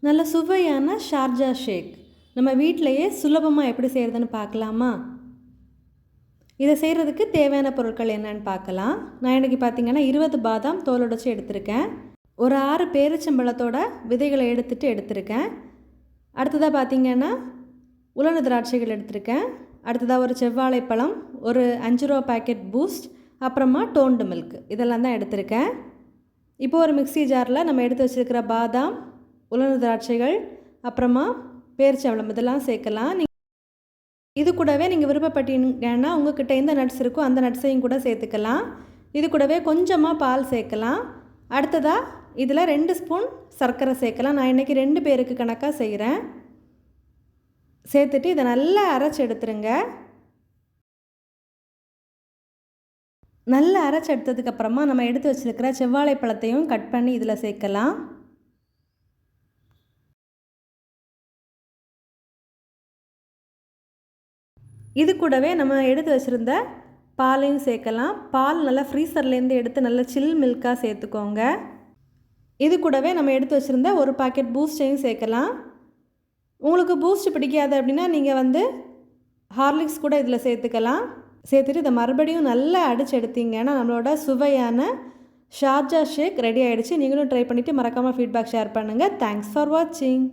நல்ல சுவையான ஷார்ஜா ஷேக் நம்ம வீட்டிலையே சுலபமாக எப்படி செய்கிறதுன்னு பார்க்கலாமா? இதை செய்கிறதுக்கு தேவையான பொருட்கள் என்னன்னு பார்க்கலாம். நான் இன்றைக்கி பார்த்திங்கன்னா 20 பாதாம் தோல் உடைச்சி எடுத்திருக்கேன். ஒரு 6 பேரிச்சம்பழத்தோட விதைகளை எடுத்திருக்கேன். அடுத்ததாக பார்த்திங்கன்னா உலர்ந்த திராட்சைகள் எடுத்திருக்கேன். அடுத்ததாக ஒரு செவ்வாழைப்பழம், ஒரு 5 ரூபா பேக்கெட் பூஸ்ட், அப்புறமா டோன்டு மில்க், இதெல்லாம் தான் எடுத்திருக்கேன். இப்போ ஒரு மிக்ஸி ஜாரில் நம்ம எடுத்து வச்சுருக்கிற பாதாம், உலர்ந்த திராட்சைகள், அப்புறமா பேரிச்சம்பழம் இதெல்லாம் சேர்க்கலாம். இது கூடவே நீங்கள் விருப்பப்பட்டீங்கன்னா உங்கள்கிட்ட எந்த நட்ஸ் இருக்கோ அந்த நட்ஸையும் கூட சேர்த்துக்கலாம். இது கூடவே கொஞ்சமாக பால் சேர்க்கலாம். அடுத்ததாக இதில் 2 ஸ்பூன் சர்க்கரை சேர்க்கலாம். நான் இன்றைக்கி 2 பேருக்கு கணக்காக செய்கிறேன். சேர்த்துட்டு இதை நல்லா அரைச்சி எடுத்துருங்க. நல்லா அரைச்சி எடுத்ததுக்கப்புறமா நம்ம எடுத்து வச்சுருக்கிற செவ்வாழை பழத்தையும் கட் பண்ணி இதில் சேர்க்கலாம். இது கூடவே நம்ம எடுத்து வச்சுருந்த பாலையும் சேர்க்கலாம். பால் நல்லா ஃப்ரீசர்லேருந்து எடுத்து நல்லா சில் மில்காக சேர்த்துக்கோங்க. இது கூடவே நம்ம எடுத்து வச்சுருந்த ஒரு பாக்கெட் பூஸ்ட்டையும் சேர்க்கலாம். உங்களுக்கு பூஸ்ட் பிடிக்காது அப்படின்னா நீங்கள் ஹார்லிக்ஸ் கூட இதில் சேர்த்துக்கலாம். சேர்த்துட்டு இதை மறுபடியும் நல்லா அடித்து எடுத்தீங்கன்னா நம்மளோட சுவையான ஷார்ஜா ஷேக் ரெடி ஆகிடுச்சு. நீங்களும் ட்ரை பண்ணிவிட்டு மறக்காமல் ஃபீட்பேக் ஷேர் பண்ணுங்கள். தேங்க்ஸ் ஃபார் வாட்சிங்.